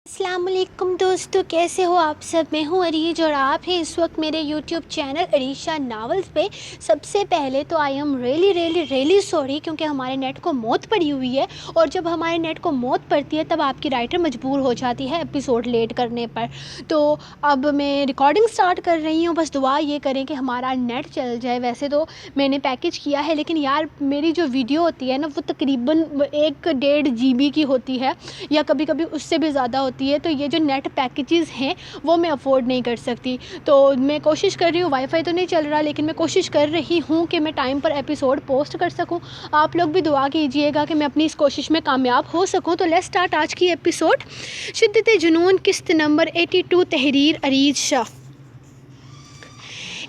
السلام علیکم دوستو، کیسے ہو آپ سب؟ میں ہوں عریج اور آپ ہیں اس وقت میرے یوٹیوب چینل عریشہ ناولز پہ۔ سب سے پہلے تو آئی ایم ریلی سوری، کیونکہ ہمارے نیٹ کو موت پڑی ہوئی ہے، اور جب ہمارے نیٹ کو موت پڑتی ہے تب آپ کی رائٹر مجبور ہو جاتی ہے ایپیسوڈ لیٹ کرنے پر۔ تو اب میں ریکارڈنگ سٹارٹ کر رہی ہوں، بس دعا یہ کریں کہ ہمارا نیٹ چل جائے۔ ویسے تو میں نے پیکیج کیا ہے، لیکن یار میری جو ویڈیو ہوتی ہے نا وہ تقریباً 1.5 GB کی ہوتی ہے، یا کبھی کبھی اس سے بھی زیادہ ہوتی ہے، تو یہ جو نیٹ پیکیجز ہیں وہ میں افورڈ نہیں کر سکتی۔ تو میں کوشش کر رہی ہوں، وائی فائی تو نہیں چل رہا، لیکن میں کوشش کر رہی ہوں کہ میں ٹائم پر ایپیسوڈ پوسٹ کر سکوں۔ آپ لوگ بھی دعا کیجئے گا کہ میں اپنی اس کوشش میں کامیاب ہو سکوں۔ تو لیٹس سٹارٹ آج کی ایپیسوڈ۔ شدت جنون، قسط نمبر 82، تحریر عریج شاہ۔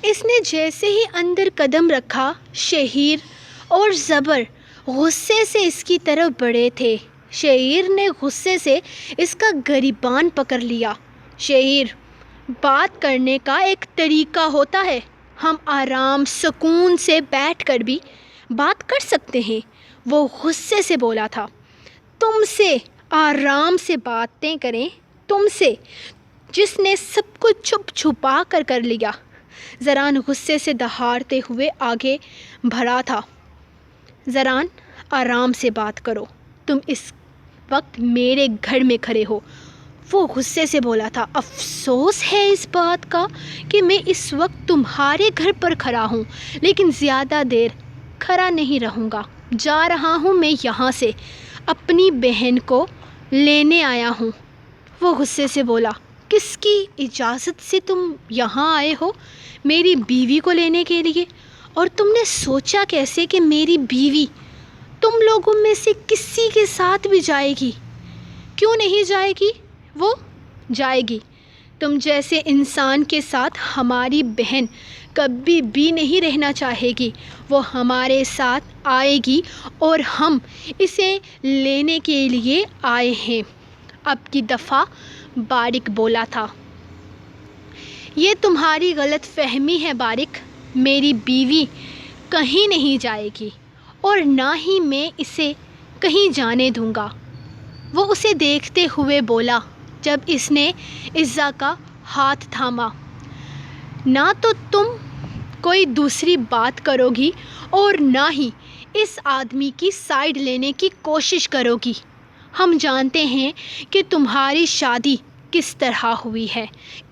اس نے جیسے ہی اندر قدم رکھا، شہیر اور زبر غصے سے اس کی طرف بڑھے تھے۔ شہیر نے غصے سے اس کا گریبان پکڑ لیا۔ شہیر، بات کرنے کا ایک طریقہ ہوتا ہے، ہم آرام سکون سے بیٹھ کر بھی بات کر سکتے ہیں، وہ غصے سے بولا تھا۔ تم سے آرام سے باتیں کریں، تم سے جس نے سب کچھ چھپ چھپا کر لیا۔ زران غصے سے دہاڑتے ہوئے آگے بڑھا تھا۔ زران، آرام سے بات کرو، تم اس وقت میرے گھر میں کھڑے ہو، وہ غصے سے بولا تھا۔ افسوس ہے اس بات کا کہ میں اس وقت تمہارے گھر پر کھڑا ہوں، لیکن زیادہ دیر کھڑا نہیں رہوں گا، جا رہا ہوں میں یہاں سے، اپنی بہن کو لینے آیا ہوں، وہ غصے سے بولا۔ کس کی اجازت سے تم یہاں آئے ہو؟ میری بیوی کو لینے کے لیے؟ اور تم نے سوچا کیسے کہ میری بیوی تم لوگوں میں سے کسی کے ساتھ بھی جائے گی؟ کیوں نہیں جائے گی؟ وہ جائے گی، تم جیسے انسان کے ساتھ ہماری بہن کبھی بھی نہیں رہنا چاہے گی، وہ ہمارے ساتھ آئے گی اور ہم اسے لینے کے لیے آئے ہیں، اب کی دفعہ بارق بولا تھا۔ یہ تمہاری غلط فہمی ہے بارق، میری بیوی کہیں نہیں جائے گی، اور نہ ہی میں اسے کہیں جانے دوں گا، وہ اسے دیکھتے ہوئے بولا جب اس نے عزا کا ہاتھ تھاما۔ نہ تو تم کوئی دوسری بات کرو گی اور نہ ہی اس آدمی کی سائیڈ لینے کی کوشش کرو گی۔ ہم جانتے ہیں کہ تمہاری شادی کس طرح ہوئی ہے،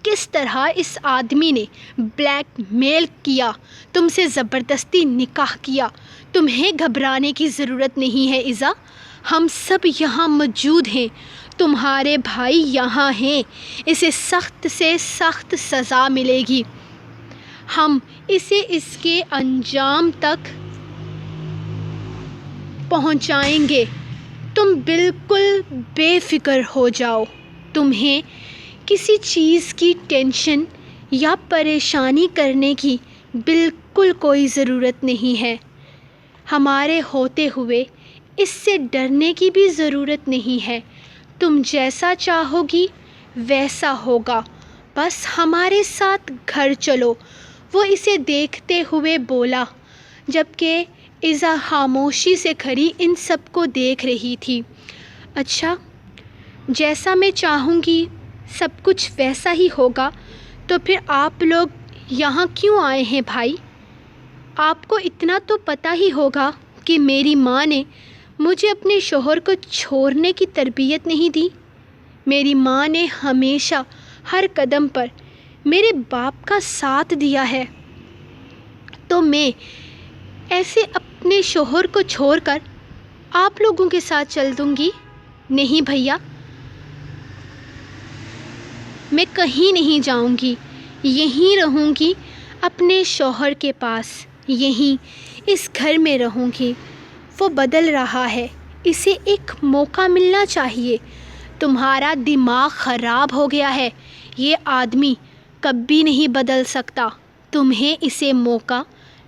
کس طرح اس آدمی نے بلیک میل کیا، تم سے زبردستی نکاح کیا۔ تمہیں گھبرانے کی ضرورت نہیں ہے عزا، ہم سب یہاں موجود ہیں، تمہارے بھائی یہاں ہیں، اسے سخت سے سخت سزا ملے گی، ہم اسے اس کے انجام تک پہنچائیں گے، تم بالکل بے فکر ہو جاؤ، تمہیں کسی چیز کی ٹینشن یا پریشانی کرنے کی بالکل کوئی ضرورت نہیں ہے، ہمارے ہوتے ہوئے اس سے ڈرنے کی بھی ضرورت نہیں ہے، تم جیسا چاہو گی ویسا ہوگا، بس ہمارے ساتھ گھر چلو، وہ اسے دیکھتے ہوئے بولا، جبکہ عزا خاموشی سے کھڑی ان سب کو دیکھ رہی تھی۔ اچھا، جیسا میں چاہوں گی سب کچھ ویسا ہی ہوگا، تو پھر آپ لوگ یہاں کیوں آئے ہیں بھائی؟ آپ کو اتنا تو پتہ ہی ہوگا کہ میری ماں نے مجھے اپنے شوہر کو چھوڑنے کی تربیت نہیں دی، میری ماں نے ہمیشہ ہر قدم پر میرے باپ کا ساتھ دیا ہے، تو میں ایسے اپنے شوہر کو چھوڑ کر آپ لوگوں کے ساتھ چل دوں گی؟ نہیں بھیا، میں کہیں نہیں جاؤں گی، یہیں رہوں گی اپنے شوہر کے پاس، یہیں اس گھر میں رہوں گی، وہ بدل رہا ہے، اسے ایک موقع ملنا چاہیے، تمہارا دماغ خراب ہو گیا ہے، یہ آدمی کبھی نہیں بدل سکتا، تمہیں اسے موقع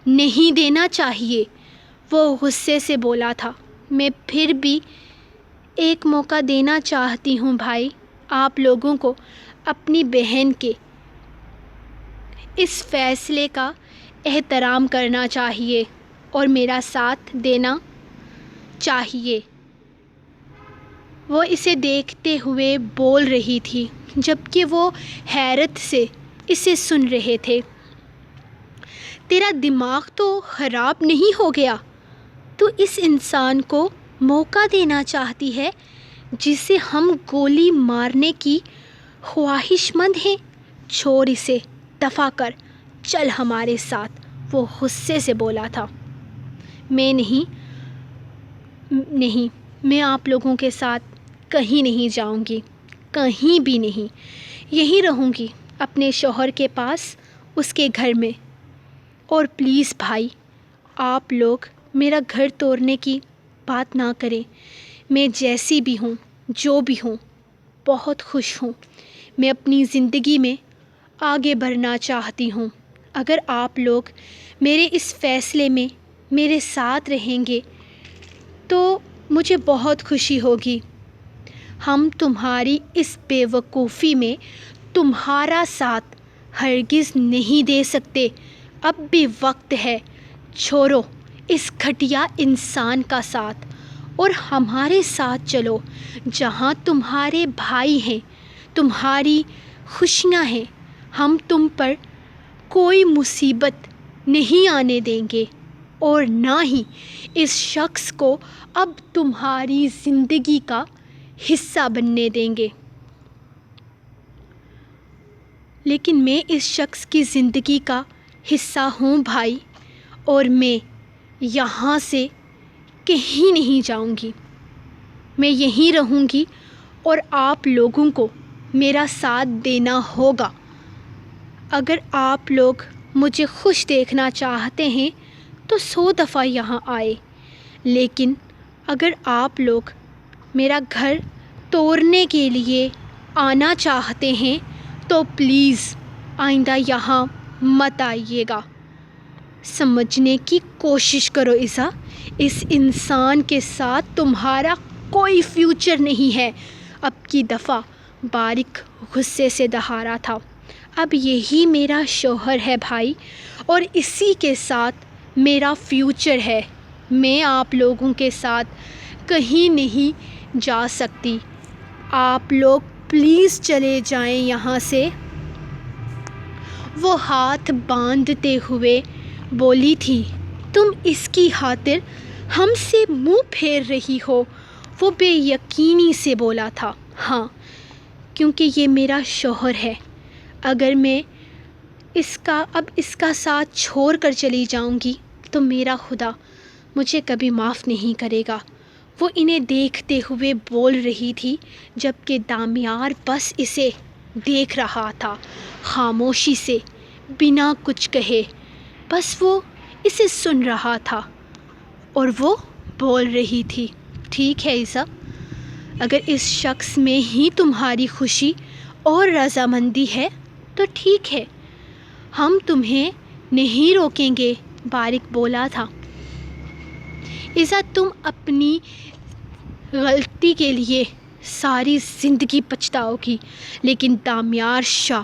نہیں دینا چاہیے، وہ غصے سے بولا تھا۔ میں پھر بھی ایک موقع دینا چاہتی ہوں بھائی، آپ لوگوں کو اپنی بہن کے اس فیصلے کا احترام کرنا چاہیے اور میرا ساتھ دینا چاہیے۔ وہ اسے دیکھتے ہوئے بول رہی تھی جبکہ وہ حیرت سے اسے سن رہے تھے۔ تیرا دماغ تو خراب نہیں ہو گیا؟ تو اس انسان کو موقع دینا چاہتی ہے جسے ہم گولی مارنے کی خواہش مند ہیں؟ چھوڑ اسے، دفع کر، چل ہمارے ساتھ، وہ غصے سے بولا تھا۔ میں میں آپ لوگوں کے ساتھ کہیں نہیں جاؤں گی، کہیں بھی نہیں، یہیں رہوں گی اپنے شوہر کے پاس، اس کے گھر میں۔ اور پلیز بھائی، آپ لوگ میرا گھر توڑنے کی بات نہ کریں۔ میں جیسی بھی ہوں، جو بھی ہوں، بہت خوش ہوں۔ میں اپنی زندگی میں آگے بڑھنا چاہتی ہوں۔ اگر آپ لوگ میرے اس فیصلے میں میرے ساتھ رہیں گے تو مجھے بہت خوشی ہوگی۔ ہم تمہاری اس بے وقوفی میں تمہارا ساتھ ہرگز نہیں دے سکتے۔ اب بھی وقت ہے، چھوڑو اس گھٹیا انسان کا ساتھ اور ہمارے ساتھ چلو جہاں تمہارے بھائی ہیں، تمہاری خوشیاں ہیں۔ ہم تم پر کوئی مصیبت نہیں آنے دیں گے اور نہ ہی اس شخص کو اب تمہاری زندگی کا حصہ بننے دیں گے۔ لیکن میں اس شخص کی زندگی کا حصہ ہوں بھائی، اور میں یہاں سے کہیں نہیں جاؤں گی۔ میں یہیں رہوں گی اور آپ لوگوں کو میرا ساتھ دینا ہوگا۔ اگر آپ لوگ مجھے خوش دیکھنا چاہتے ہیں تو 100 دفعہ یہاں آئے، لیکن اگر آپ لوگ میرا گھر توڑنے کے لیے آنا چاہتے ہیں تو پلیز آئندہ یہاں مت آئیے گا۔ سمجھنے کی کوشش کرو ایزا، اس انسان کے ساتھ تمہارا کوئی فیوچر نہیں ہے۔ اب کی دفعہ بارق غصے سے دہارا تھا۔ اب یہی میرا شوہر ہے بھائی، اور اسی کے ساتھ میرا فیوچر ہے۔ میں آپ لوگوں کے ساتھ کہیں نہیں جا سکتی۔ آپ لوگ پلیز چلے جائیں یہاں سے۔ وہ ہاتھ باندھتے ہوئے بولی تھی، تم اس کی خاطر ہم سے منہ پھیر رہی ہو؟ وہ بے یقینی سے بولا تھا، ہاں، کیونکہ یہ میرا شوہر ہے۔ اگر میں اب اس کا ساتھ چھوڑ کر چلی جاؤں گی تو میرا خدا مجھے کبھی معاف نہیں کرے گا۔ وہ انہیں دیکھتے ہوئے بول رہی تھی جبکہ دامیار بس اسے دیکھ رہا تھا، خاموشی سے، بنا کچھ کہے۔ بس وہ اسے سن رہا تھا اور وہ بول رہی تھی، ٹھیک ہے عیسیٰ، اگر اس شخص میں ہی تمہاری خوشی اور رضامندی ہے تو ٹھیک ہے، ہم تمہیں نہیں روکیں گے، بارق بولا تھا۔ عیسیٰ، تم اپنی غلطی کے لیے ساری زندگی پچھتاؤ گی، لیکن دامیار شاہ،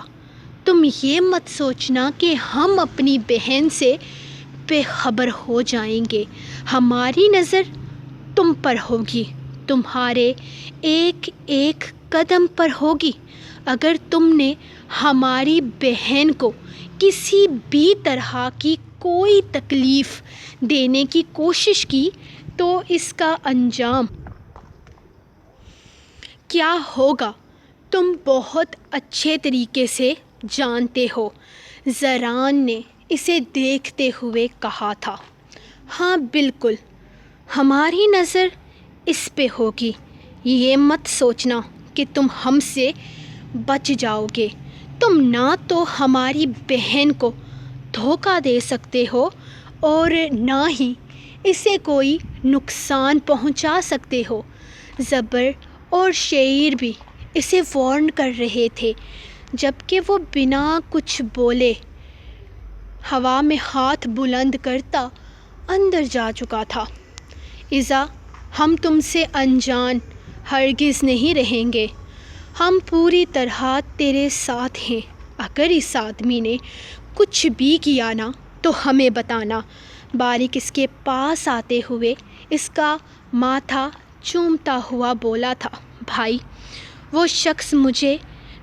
تم یہ مت سوچنا کہ ہم اپنی بہن سے بے خبر ہو جائیں گے۔ ہماری نظر تم پر ہوگی، تمہارے ایک ایک قدم پر ہوگی۔ اگر تم نے ہماری بہن کو کسی بھی طرح کی کوئی تکلیف دینے کی کوشش کی تو اس کا انجام کیا ہوگا تم بہت اچھے طریقے سے جانتے ہو۔ زران نے اسے دیکھتے ہوئے کہا تھا، ہاں بالکل، ہماری نظر اس پہ ہوگی۔ یہ مت سوچنا کہ تم ہم سے بچ جاؤ گے۔ تم نہ تو ہماری بہن کو دھوکہ دے سکتے ہو اور نہ ہی اسے کوئی نقصان پہنچا سکتے ہو۔ زبر اور شیر بھی اسے وارن کر رہے تھے جبکہ وہ بنا کچھ بولے ہوا میں ہاتھ بلند کرتا اندر جا چکا تھا۔ عیسیٰ، ہم تم سے انجان ہرگز نہیں رہیں گے۔ ہم پوری طرح تیرے ساتھ ہیں۔ اگر اس آدمی نے کچھ بھی کیا نا تو ہمیں بتانا۔ بارق اس کے پاس آتے ہوئے اس کا ماتھا چومتا ہوا بولا تھا۔ بھائی، وہ شخص مجھے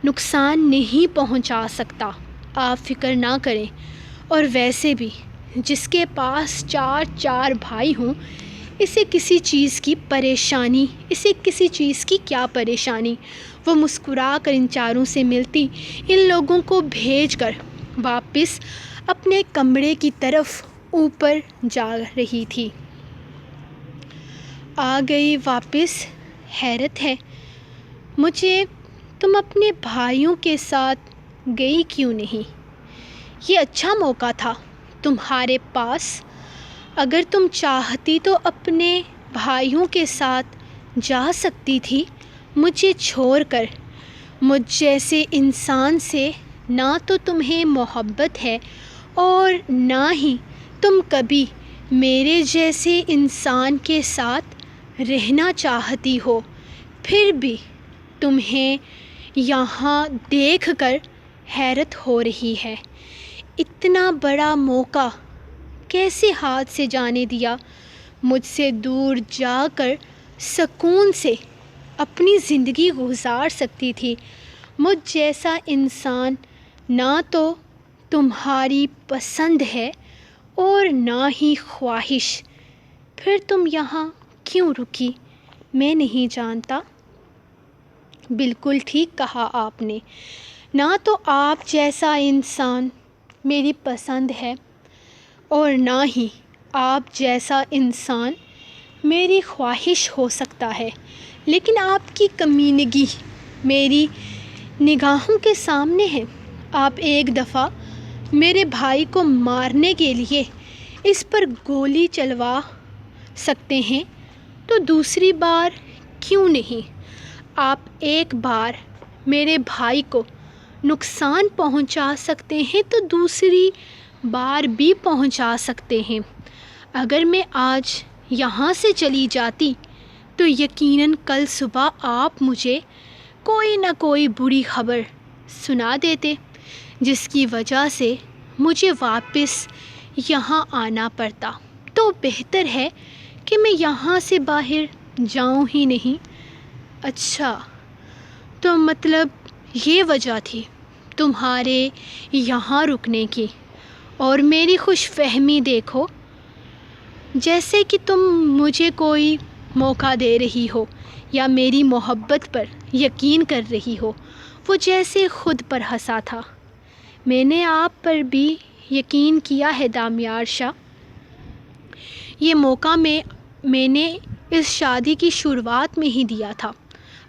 نقصان نہیں پہنچا سکتا، آپ فکر نہ کریں۔ اور ویسے بھی جس کے پاس چار بھائی ہوں، اسے کسی چیز کی کیا پریشانی؟ وہ مسکرا کر ان چاروں سے ملتی ان لوگوں کو بھیج کر واپس اپنے کمرے کی طرف اوپر جا رہی تھی۔ آ گئی واپس؟ حیرت ہے مجھے تم اپنے بھائیوں کے ساتھ گئی کیوں نہیں؟ یہ اچھا موقع تھا تمہارے پاس، اگر تم چاہتی تو اپنے بھائیوں کے ساتھ جا سکتی تھی، مجھے چھوڑ کر۔ مجھ جیسے انسان سے نہ تو تمہیں محبت ہے اور نہ ہی تم کبھی میرے جیسے انسان کے ساتھ رہنا چاہتی ہو، پھر بھی تمہیں یہاں دیکھ کر حیرت ہو رہی ہے۔ اتنا بڑا موقع کیسے ہاتھ سے جانے دیا؟ مجھ سے دور جا کر سکون سے اپنی زندگی گزار سکتی تھی۔ مجھ جیسا انسان نہ تو تمہاری پسند ہے اور نہ ہی خواہش، پھر تم یہاں کیوں رکی میں نہیں جانتا۔ بالکل ٹھیک کہا آپ نے، نہ تو آپ جیسا انسان میری پسند ہے اور نہ ہی آپ جیسا انسان میری خواہش ہو سکتا ہے، لیکن آپ کی کمینگی میری نگاہوں کے سامنے ہے۔ آپ ایک دفعہ میرے بھائی کو مارنے کے لیے اس پر گولی چلوا سکتے ہیں تو دوسری بار کیوں نہیں؟ آپ ایک بار میرے بھائی کو نقصان پہنچا سکتے ہیں تو دوسری بار بھی پہنچا سکتے ہیں۔ اگر میں آج یہاں سے چلی جاتی تو یقیناً کل صبح آپ مجھے کوئی نہ کوئی بری خبر سنا دیتے، جس کی وجہ سے مجھے واپس یہاں آنا پڑتا۔ تو بہتر ہے کہ میں یہاں سے باہر جاؤں ہی نہیں۔ اچھا، تو مطلب یہ وجہ تھی تمہارے یہاں رکنے کی؟ اور میری خوش فہمی دیکھو، جیسے کہ تم مجھے کوئی موقع دے رہی ہو یا میری محبت پر یقین کر رہی ہو۔ وہ جیسے خود پر ہنسا تھا۔ میں نے آپ پر بھی یقین کیا ہے دامیار شاہ۔ یہ موقع میں نے اس شادی کی شروعات میں ہی دیا تھا۔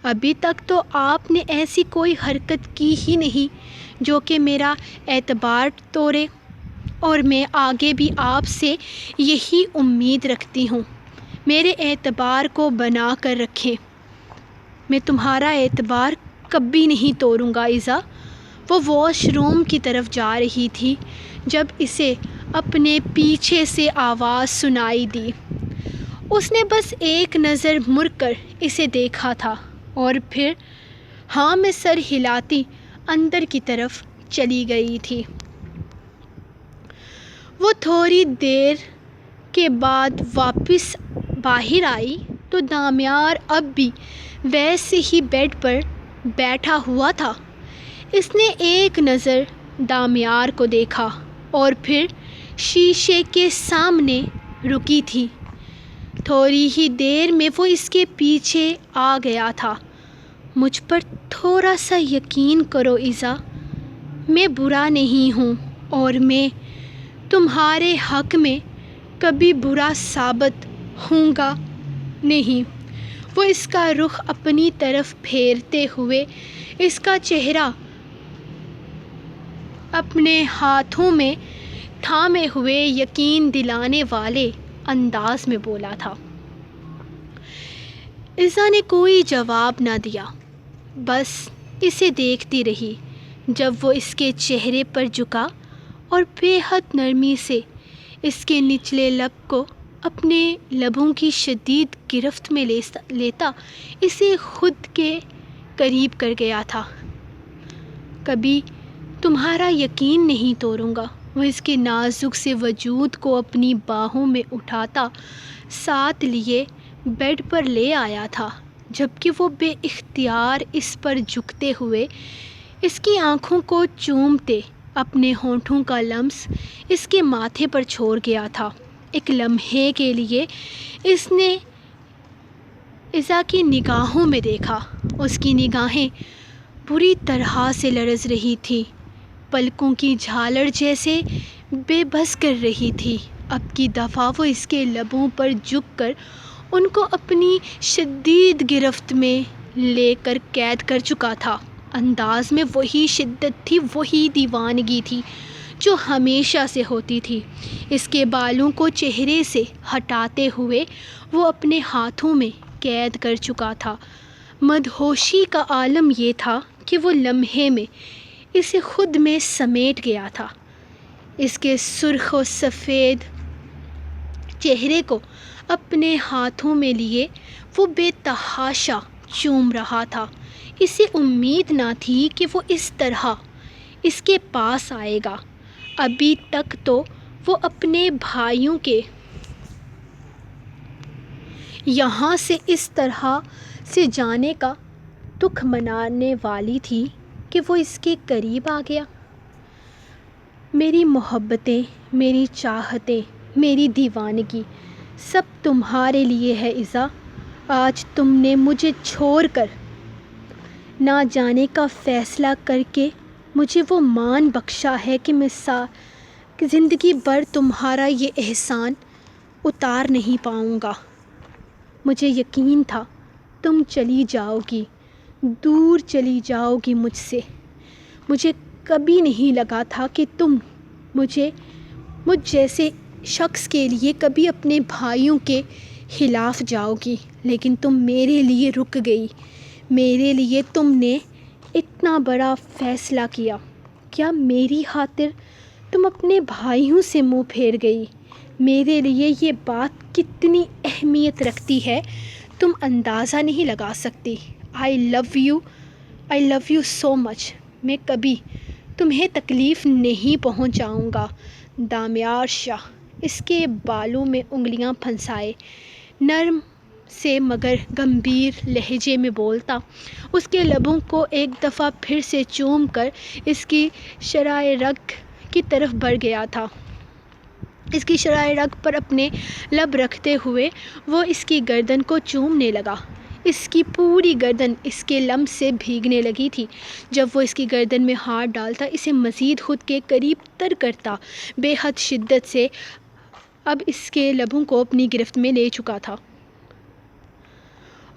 ابھی تک تو آپ نے ایسی کوئی حرکت کی ہی نہیں جو کہ میرا اعتبار توڑے، اور میں آگے بھی آپ سے یہی امید رکھتی ہوں، میرے اعتبار کو بنا کر رکھیں۔ میں تمہارا اعتبار کبھی نہیں توڑوں گا ایزا۔ وہ واش روم کی طرف جا رہی تھی جب اسے اپنے پیچھے سے آواز سنائی دی۔ اس نے بس ایک نظر مڑ کر اسے دیکھا تھا اور پھر ہاں میں سر ہلاتی اندر کی طرف چلی گئی تھی۔ وہ تھوڑی دیر کے بعد واپس باہر آئی تو دامیار اب بھی ویسے ہی بیڈ پر بیٹھا ہوا تھا۔ اس نے ایک نظر دامیار کو دیکھا اور پھر شیشے کے سامنے رکی تھی۔ تھوڑی ہی دیر میں وہ اس کے پیچھے آ گیا تھا۔ مجھ پر تھوڑا سا یقین کرو ایزا، میں برا نہیں ہوں اور میں تمہارے حق میں کبھی برا ثابت ہوں گا نہیں۔ وہ اس کا رخ اپنی طرف پھیرتے ہوئے اس کا چہرہ اپنے ہاتھوں میں تھامے ہوئے یقین دلانے والے انداز میں بولا تھا۔ ایزا نے کوئی جواب نہ دیا، بس اسے دیکھتی رہی۔ جب وہ اس کے چہرے پر جھکا اور بے حد نرمی سے اس کے نچلے لب کو اپنے لبوں کی شدید گرفت میں لیتا اسے خود کے قریب کر گیا تھا۔ کبھی تمہارا یقین نہیں توڑوں گا، وہ اس کے نازک سے وجود کو اپنی باہوں میں اٹھاتا ساتھ لیے بیڈ پر لے آیا تھا۔ جبکہ وہ بے اختیار اس پر جھکتے ہوئے اس کی آنکھوں کو چومتے اپنے ہونٹوں کا لمس اس کے ماتھے پر چھوڑ گیا تھا۔ ایک لمحے کے لیے اس نے ایزا کی نگاہوں میں دیکھا۔ اس کی نگاہیں بری طرح سے لرز رہی تھیں، پلکوں کی جھالر جیسے بے بس کر رہی تھی۔ اب کی دفعہ وہ اس کے لبوں پر جھک کر ان کو اپنی شدید گرفت میں لے کر قید کر چکا تھا۔ انداز میں وہی شدت تھی، وہی دیوانگی تھی جو ہمیشہ سے ہوتی تھی۔ اس کے بالوں کو چہرے سے ہٹاتے ہوئے وہ اپنے ہاتھوں میں قید کر چکا تھا۔ مدہوشی کا عالم یہ تھا کہ وہ لمحے میں اسے خود میں سمیٹ گیا تھا۔ اس کے سرخ و سفید چہرے کو اپنے ہاتھوں میں لیے وہ بے تحاشا چوم رہا تھا۔ اسے امید نہ تھی کہ وہ اس طرح اس کے پاس آئے گا۔ ابھی تک تو وہ اپنے بھائیوں کے یہاں سے اس طرح سے جانے کا دکھ منانے والی تھی کہ وہ اس کے قریب آ گیا۔ میری محبتیں، میری چاہتیں، میری دیوانگی سب تمہارے لیے ہے ایزا۔ آج تم نے مجھے چھوڑ کر نہ جانے کا فیصلہ کر کے مجھے وہ مان بخشا ہے کہ میں زندگی بھر تمہارا یہ احسان اتار نہیں پاؤں گا۔ مجھے یقین تھا تم چلی جاؤ گی، دور چلی جاؤ گی مجھ سے۔ مجھے کبھی نہیں لگا تھا کہ تم مجھ جیسے شخص کے لیے کبھی اپنے بھائیوں کے خلاف جاؤ گی، لیکن تم میرے لیے رک گئی۔ میرے لیے تم نے اتنا بڑا فیصلہ کیا۔ کیا میری خاطر تم اپنے بھائیوں سے منہ پھیر گئی؟ میرے لیے یہ بات کتنی اہمیت رکھتی ہے تم اندازہ نہیں لگا سکتی۔ آئی لو یو سو مچ۔ میں کبھی تمہیں تکلیف نہیں پہنچاؤں گا۔ دامیار شاہ اس کے بالوں میں انگلیاں پھنسائے نرم سے مگر گمبھیر لہجے میں بولتا، اس کے لبوں کو ایک دفعہ پھر سے چوم کر اس کی شرائع رگ کی طرف بڑھ گیا تھا۔ اس کی شرائع رگ پر اپنے لب رکھتے ہوئے وہ اس کی گردن کو چومنے لگا۔ اس کی پوری گردن اس کے لمس سے بھیگنے لگی تھی۔ جب وہ اس کی گردن میں ہاتھ ڈالتا، اسے مزید خود کے قریب تر کرتا، بے حد شدت سے اب اس کے لبوں کو اپنی گرفت میں لے چکا تھا۔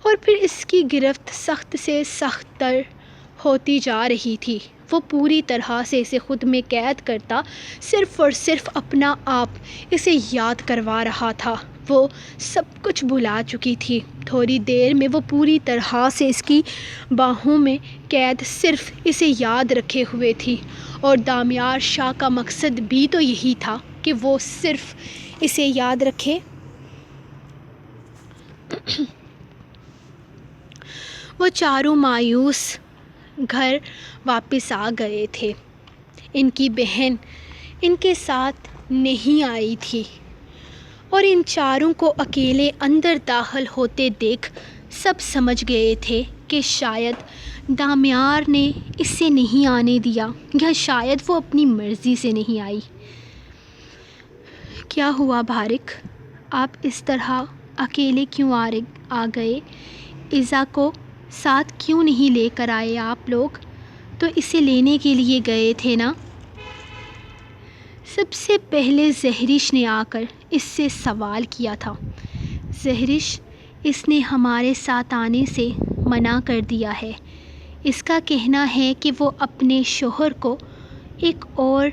اور پھر اس کی گرفت سخت سے سخت تر ہوتی جا رہی تھی۔ وہ پوری طرح سے اسے خود میں قید کرتا صرف اور صرف اپنا آپ اسے یاد کروا رہا تھا۔ وہ سب کچھ بھلا چکی تھی۔ تھوڑی دیر میں وہ پوری طرح سے اس کی باہوں میں قید صرف اسے یاد رکھے ہوئے تھی، اور دامیار شاہ کا مقصد بھی تو یہی تھا کہ وہ صرف اسے یاد رکھے۔ وہ چاروں مایوس گھر واپس آ گئے تھے۔ ان کی بہن ان کے ساتھ نہیں آئی تھی، اور ان چاروں کو اکیلے اندر داخل ہوتے دیکھ سب سمجھ گئے تھے کہ شاید دامیار نے اسے نہیں آنے دیا، یا شاید وہ اپنی مرضی سے نہیں آئی۔ کیا ہوا بھارک؟ آپ اس طرح اکیلے کیوں آ گئے؟ ایزا کو ساتھ کیوں نہیں لے کر آئے؟ آپ لوگ تو اسے لینے کے لیے گئے تھے نا؟ سب سے پہلے زہرش نے آ کر اس سے سوال کیا تھا۔ زہرش، اس نے ہمارے ساتھ آنے سے منع کر دیا ہے۔ اس کا کہنا ہے کہ وہ اپنے شوہر کو ایک اور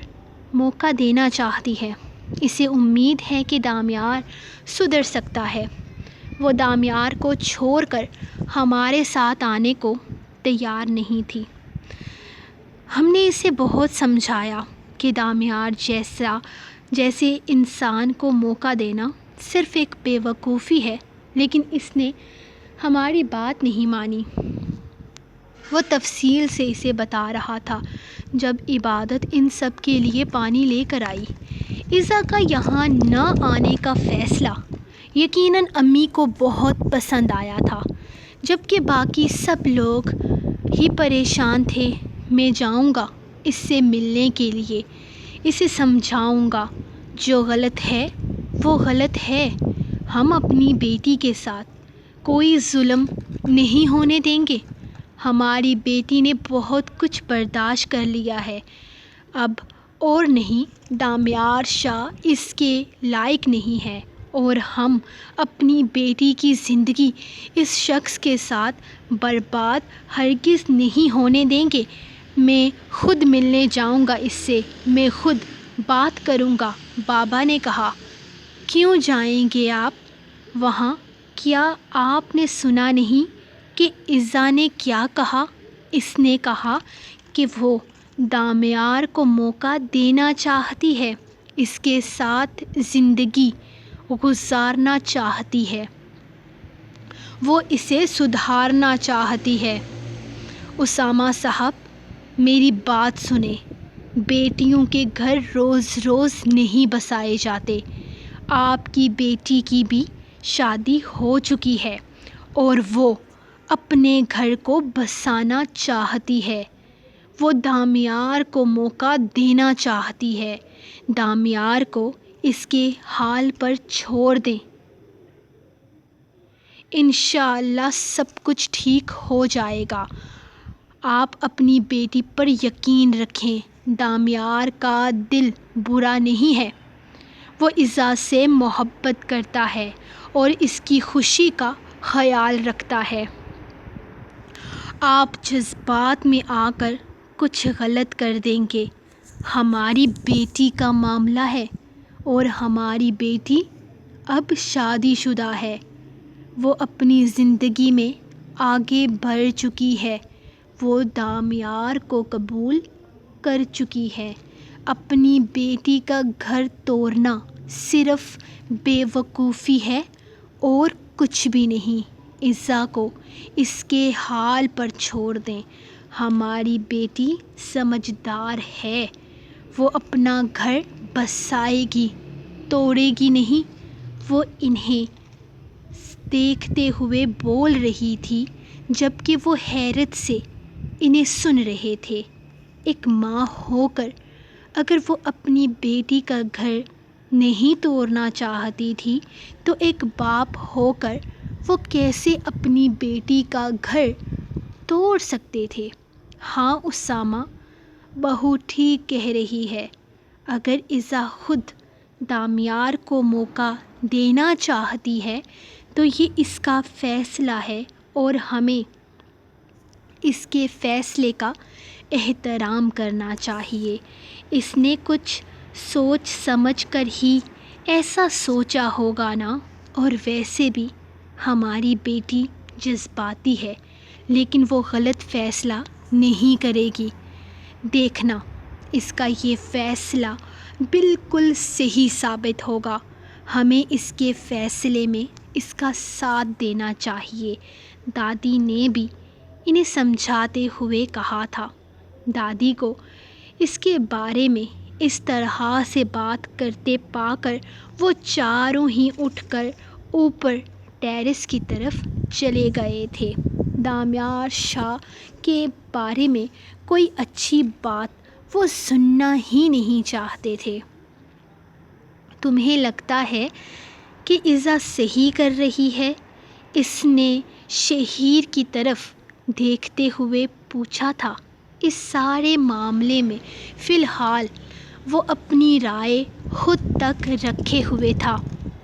موقع دینا چاہتی ہے۔ اسے امید ہے کہ دامیار سدھر سکتا ہے۔ وہ دامیار کو چھوڑ کر ہمارے ساتھ آنے کو تیار نہیں تھی۔ ہم نے اسے بہت سمجھایا کہ دامیار جیسے انسان کو موقع دینا صرف ایک بے وقوفی ہے، لیکن اس نے ہماری بات نہیں مانی۔ وہ تفصیل سے اسے بتا رہا تھا۔ جب عبادت ان سب کے لیے پانی لے کر آئی، ایزا کا یہاں نہ آنے کا فیصلہ یقیناً امی کو بہت پسند آیا تھا۔ جبکہ باقی سب لوگ ہی پریشان تھے۔ میں جاؤں گا اس سے ملنے کے لیے، اسے سمجھاؤں گا جو غلط ہے وہ غلط ہے۔ ہم اپنی بیٹی کے ساتھ کوئی ظلم نہیں ہونے دیں گے۔ ہماری بیٹی نے بہت کچھ برداشت کر لیا ہے، اب اور نہیں۔ دامیار شاہ اس کے لائق نہیں ہے اور ہم اپنی بیٹی کی زندگی اس شخص کے ساتھ برباد ہرگز نہیں ہونے دیں گے۔ میں خود ملنے جاؤں گا اس سے، میں خود بات کروں گا، بابا نے کہا۔ کیوں جائیں گے آپ وہاں؟ کیا آپ نے سنا نہیں کہ عزا نے کیا کہا؟ اس نے کہا کہ وہ دامیار کو موقع دینا چاہتی ہے، اس کے ساتھ زندگی گزارنا چاہتی ہے، وہ اسے سدھارنا چاہتی ہے۔ اسامہ صاحب میری بات سنیں، بیٹیوں کے گھر روز روز نہیں بسائے جاتے۔ آپ کی بیٹی کی بھی شادی ہو چکی ہے اور وہ اپنے گھر کو بسانا چاہتی ہے، وہ دامیار کو موقع دینا چاہتی ہے۔ دامیار کو اس کے حال پر چھوڑ دیں، انشاءاللہ سب کچھ ٹھیک ہو جائے گا۔ آپ اپنی بیٹی پر یقین رکھیں، دامیار کا دل برا نہیں ہے، وہ عزا سے محبت کرتا ہے اور اس کی خوشی کا خیال رکھتا ہے۔ آپ جذبات میں آ کر کچھ غلط کر دیں گے۔ ہماری بیٹی کا معاملہ ہے اور ہماری بیٹی اب شادی شدہ ہے، وہ اپنی زندگی میں آگے بڑھ چکی ہے، وہ دامیار کو قبول کر چکی ہے۔ اپنی بیٹی کا گھر توڑنا صرف بے وقوفی ہے اور کچھ بھی نہیں۔ عزا کو اس کے حال پر چھوڑ دیں، ہماری بیٹی سمجھدار ہے، وہ اپنا گھر بسائے گی، توڑے گی نہیں۔ وہ انہیں دیکھتے ہوئے بول رہی تھی جبکہ وہ حیرت سے انہیں سن رہے تھے۔ ایک ماں ہو کر اگر وہ اپنی بیٹی کا گھر نہیں توڑنا چاہتی تھی تو ایک باپ ہو کر وہ کیسے اپنی بیٹی کا گھر توڑ سکتے تھے؟ ہاں اسامہ، بہو ٹھیک کہہ رہی ہے۔ اگر عزا خود دامیار کو موقع دینا چاہتی ہے تو یہ اس کا فیصلہ ہے اور ہمیں اس کے فیصلے کا احترام کرنا چاہیے۔ اس نے کچھ سوچ سمجھ کر ہی ایسا سوچا ہوگا نا، اور ویسے بھی ہماری بیٹی جذباتی ہے لیکن وہ غلط فیصلہ نہیں کرے گی۔ دیکھنا اس کا یہ فیصلہ بالکل صحیح ثابت ہوگا، ہمیں اس کے فیصلے میں اس کا ساتھ دینا چاہیے۔ دادی نے بھی انہیں سمجھاتے ہوئے کہا تھا۔ دادی کو اس کے بارے میں اس طرح سے بات کرتے پا کر وہ چاروں ہی اٹھ کر اوپر ٹیرس کی طرف چلے گئے تھے۔ دامیار شاہ کے بارے میں کوئی اچھی بات وہ سننا ہی نہیں چاہتے تھے۔ تمہیں لگتا ہے کہ عزا صحیح کر رہی ہے؟ اس نے شہیر کی طرف دیکھتے ہوئے پوچھا تھا۔ اس سارے معاملے میں فی الحال وہ اپنی رائے خود تک رکھے ہوئے تھا۔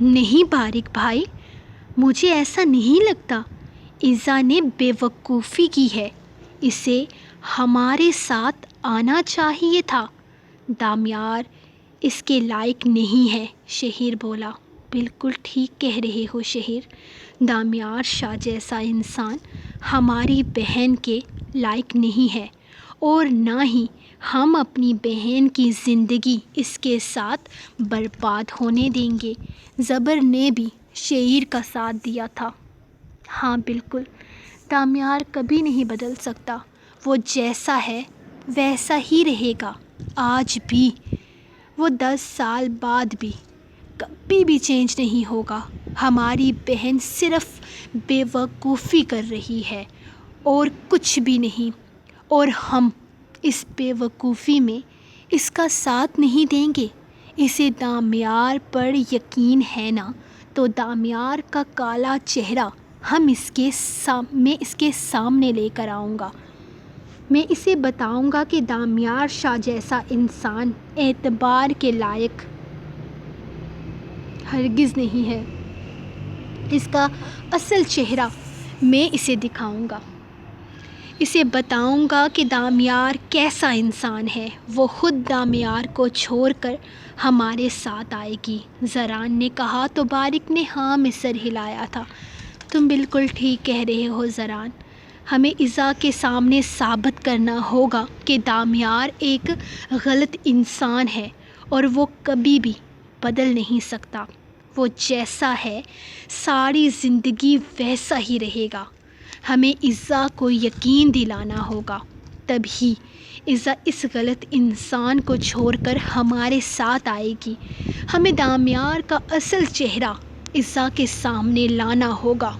نہیں باریک بھائی، مجھے ایسا نہیں لگتا۔ عزا نے بے وقوفی کی ہے، اسے ہمارے ساتھ آنا چاہیے تھا۔ دامیار اس کے لائق نہیں ہے، شہیر بولا۔ بالکل ٹھیک کہہ رہے ہو شہیر، دامیار شاہ جیسا انسان ہماری بہن کے لائق نہیں ہے اور نہ ہی ہم اپنی بہن کی زندگی اس کے ساتھ برباد ہونے دیں گے۔ زبر نے بھی شہیر کا ساتھ دیا تھا۔ ہاں بالکل، دامیار کبھی نہیں بدل سکتا، وہ جیسا ہے ویسا ہی رہے گا، آج بھی، وہ 10 سال بعد بھی کبھی بھی چینج نہیں ہوگا۔ ہماری بہن صرف بے وقوفی کر رہی ہے اور کچھ بھی نہیں، اور ہم اس بے وقوفی میں اس کا ساتھ نہیں دیں گے۔ اسے دامیار پر یقین ہے نا، تو دامیار کا کالا چہرہ میں اس کے سامنے لے کر آؤں گا۔ میں اسے بتاؤں گا کہ دامیار شاہ جیسا انسان اعتبار کے لائق ہرگز نہیں ہے۔ اس کا اصل چہرہ میں اسے دکھاؤں گا۔ اسے بتاؤں گا کہ دامیار کیسا انسان ہے۔ وہ خود دامیار کو چھوڑ کر ہمارے ساتھ آئے گی۔ زران نے کہا تو بارق نے ہاں میں سر ہلایا تھا۔ تم بالکل ٹھیک کہہ رہے ہو زران، ہمیں ایزا کے سامنے ثابت کرنا ہوگا کہ دامیار ایک غلط انسان ہے اور وہ کبھی بھی بدل نہیں سکتا۔ وہ جیسا ہے ساری زندگی ویسا ہی رہے گا۔ ہمیں ایزا کو یقین دلانا ہوگا، تبھی ایزا اس غلط انسان کو چھوڑ کر ہمارے ساتھ آئے گی۔ ہمیں دامیار کا اصل چہرہ ایزا کے سامنے لانا ہوگا۔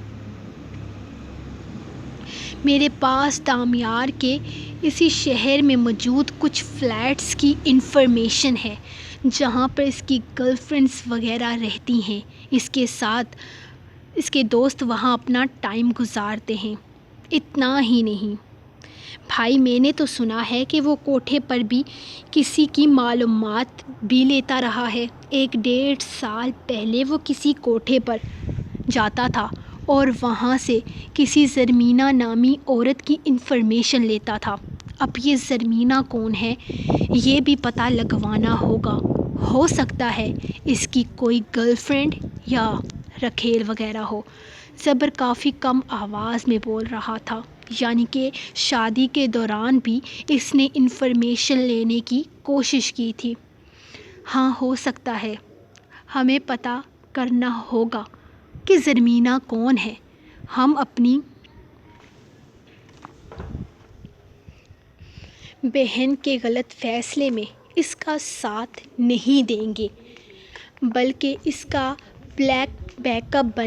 میرے پاس دامیار کے اسی شہر میں موجود کچھ فلیٹس کی انفارمیشن ہے جہاں پر اس کی گرل فرینڈز وغیرہ رہتی ہیں۔ اس کے ساتھ اس کے دوست وہاں اپنا ٹائم گزارتے ہیں۔ اتنا ہی نہیں بھائی، میں نے تو سنا ہے کہ وہ کوٹھے پر بھی کسی کی معلومات بھی لیتا رہا ہے۔ 1.5 سال پہلے وہ کسی کوٹھے پر جاتا تھا اور وہاں سے کسی زرمینہ نامی عورت کی انفارمیشن لیتا تھا۔ اب یہ زرمینہ کون ہے یہ بھی پتہ لگوانا ہوگا۔ ہو سکتا ہے اس کی کوئی گرل فرینڈ یا رکھیل وغیرہ ہو۔ زبر کافی کم آواز میں بول رہا تھا، یعنی کہ شادی کے دوران بھی اس نے انفارمیشن لینے کی کوشش کی تھی۔ ہاں ہو سکتا ہے۔ ہمیں پتہ کرنا ہوگا کہ زرمینہ کون ہے۔ ہم اپنی بہن کے غلط فیصلے میں اس کا ساتھ نہیں دیں گے، بلکہ اس کا بیک اپ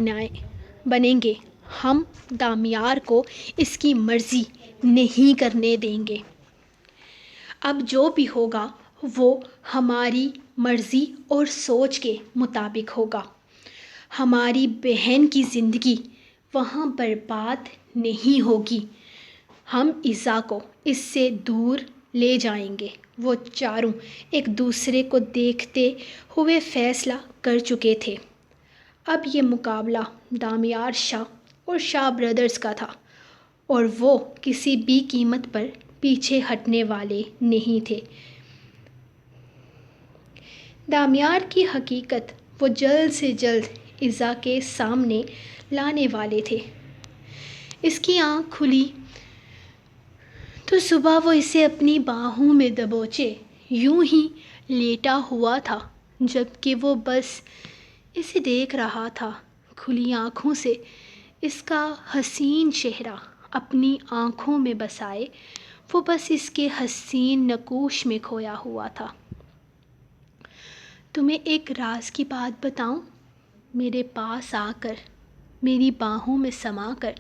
بنیں گے۔ ہم دامیار کو اس کی مرضی نہیں کرنے دیں گے۔ اب جو بھی ہوگا وہ ہماری مرضی اور سوچ کے مطابق ہوگا۔ ہماری بہن کی زندگی وہاں برباد نہیں ہوگی۔ ہم ایزا کو اس سے دور لے جائیں گے۔ وہ چاروں ایک دوسرے کو دیکھتے ہوئے فیصلہ کر چکے تھے۔ اب یہ مقابلہ دامیار شاہ اور شاہ برادرز کا تھا اور وہ کسی بھی قیمت پر پیچھے ہٹنے والے نہیں تھے۔ دامیار کی حقیقت وہ جلد سے جلد ایزا کے سامنے لانے والے تھے۔ اس کی آنکھ کھلی تو صبح وہ اسے اپنی باہوں میں دبوچے یوں ہی لیٹا ہوا تھا، جبکہ وہ بس اسے دیکھ رہا تھا۔ کھلی آنکھوں سے اس کا حسین چہرہ اپنی آنکھوں میں بسائے وہ بس اس کے حسین نقوش میں کھویا ہوا تھا۔ تمہیں ایک راز کی بات بتاؤں؟ میرے پاس آ کر میری باہوں میں سما کر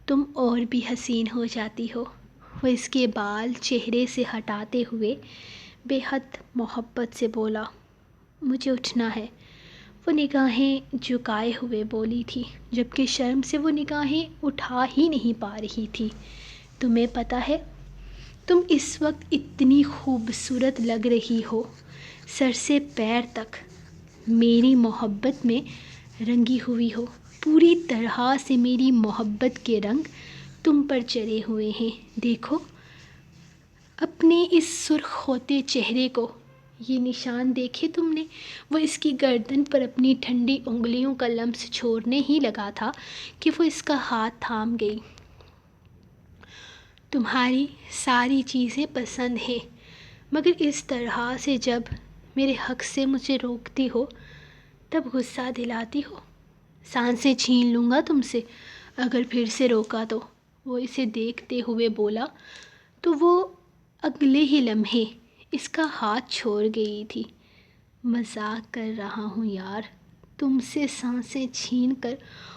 تم اور بھی حسین ہو جاتی ہو۔ وہ اس کے بال چہرے سے ہٹاتے ہوئے بے حد محبت سے بولا۔ مجھے اٹھنا ہے، وہ نگاہیں جھکائے ہوئے بولی تھی، جبکہ شرم سے وہ نگاہیں اٹھا ہی نہیں پا رہی تھی۔ تمہیں پتہ ہے تم اس وقت اتنی خوبصورت لگ رہی ہو، سر سے پیر تک میری محبت میں رنگی ہوئی ہو۔ پوری طرح سے میری محبت کے رنگ تم پر چڑھے ہوئے ہیں۔ دیکھو اپنے اس سرخ ہوتے چہرے کو، یہ نشان دیکھے تم نے؟ وہ اس کی گردن پر اپنی ٹھنڈی انگلیوں کا لمس چھوڑنے ہی لگا تھا کہ وہ اس کا ہاتھ تھام گئی۔ تمہاری ساری چیزیں پسند ہیں، مگر اس طرح سے جب میرے حق سے مجھے روکتی ہو تب غصہ دلاتی ہو۔ سانسیں چھین لوں گا تم سے اگر پھر سے روکا تو۔ وہ اسے دیکھتے ہوئے بولا تو وہ اگلے ہی لمحے اس کا ہاتھ چھوڑ گئی تھی۔ مذاق کر رہا ہوں یار، تم سے سانسیں چھین کر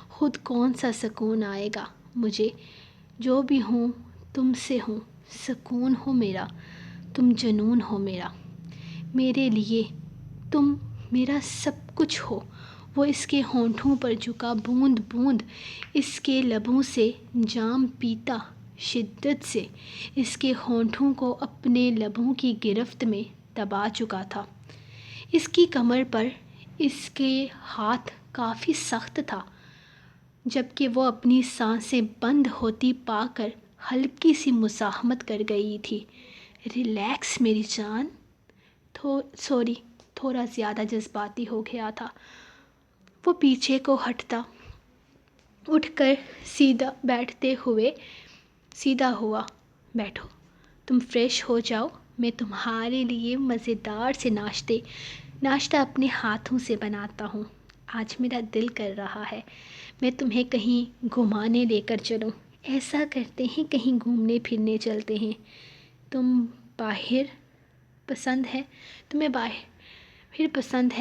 خود کون سا سکون آئے گا مجھے؟ جو بھی ہوں تم سے ہوں، سکون ہو میرا، تم جنون ہو میرا، میرے لیے تم میرا سب کچھ ہو۔ وہ اس کے ہونٹوں پر جھکا، بوند بوند اس کے لبوں سے جام پیتا شدت سے، اس کے ہونٹوں کو اپنے لبوں کی گرفت میں دبا چکا تھا۔ اس کی کمر پر اس کے ہاتھ کافی سخت تھا، جبکہ وہ اپنی سانسیں بند ہوتی پا کر ہلکی سی مزاحمت کر گئی تھی۔ ریلیکس میری جان۔ سوری، تھوڑا زیادہ جذباتی ہو گیا تھا۔ وہ پیچھے کو ہٹتا، اٹھ کر سیدھا ہوا۔ بیٹھو، تم فریش ہو جاؤ، میں تمہارے لیے مزیدار سے ناشتہ اپنے ہاتھوں سے بناتا ہوں۔ آج میرا دل کر رہا ہے میں تمہیں کہیں گھمانے لے کر چلوں۔ ایسا کرتے ہیں کہیں گھومنے پھرنے چلتے ہیں۔ تمہیں باہر پسند ہے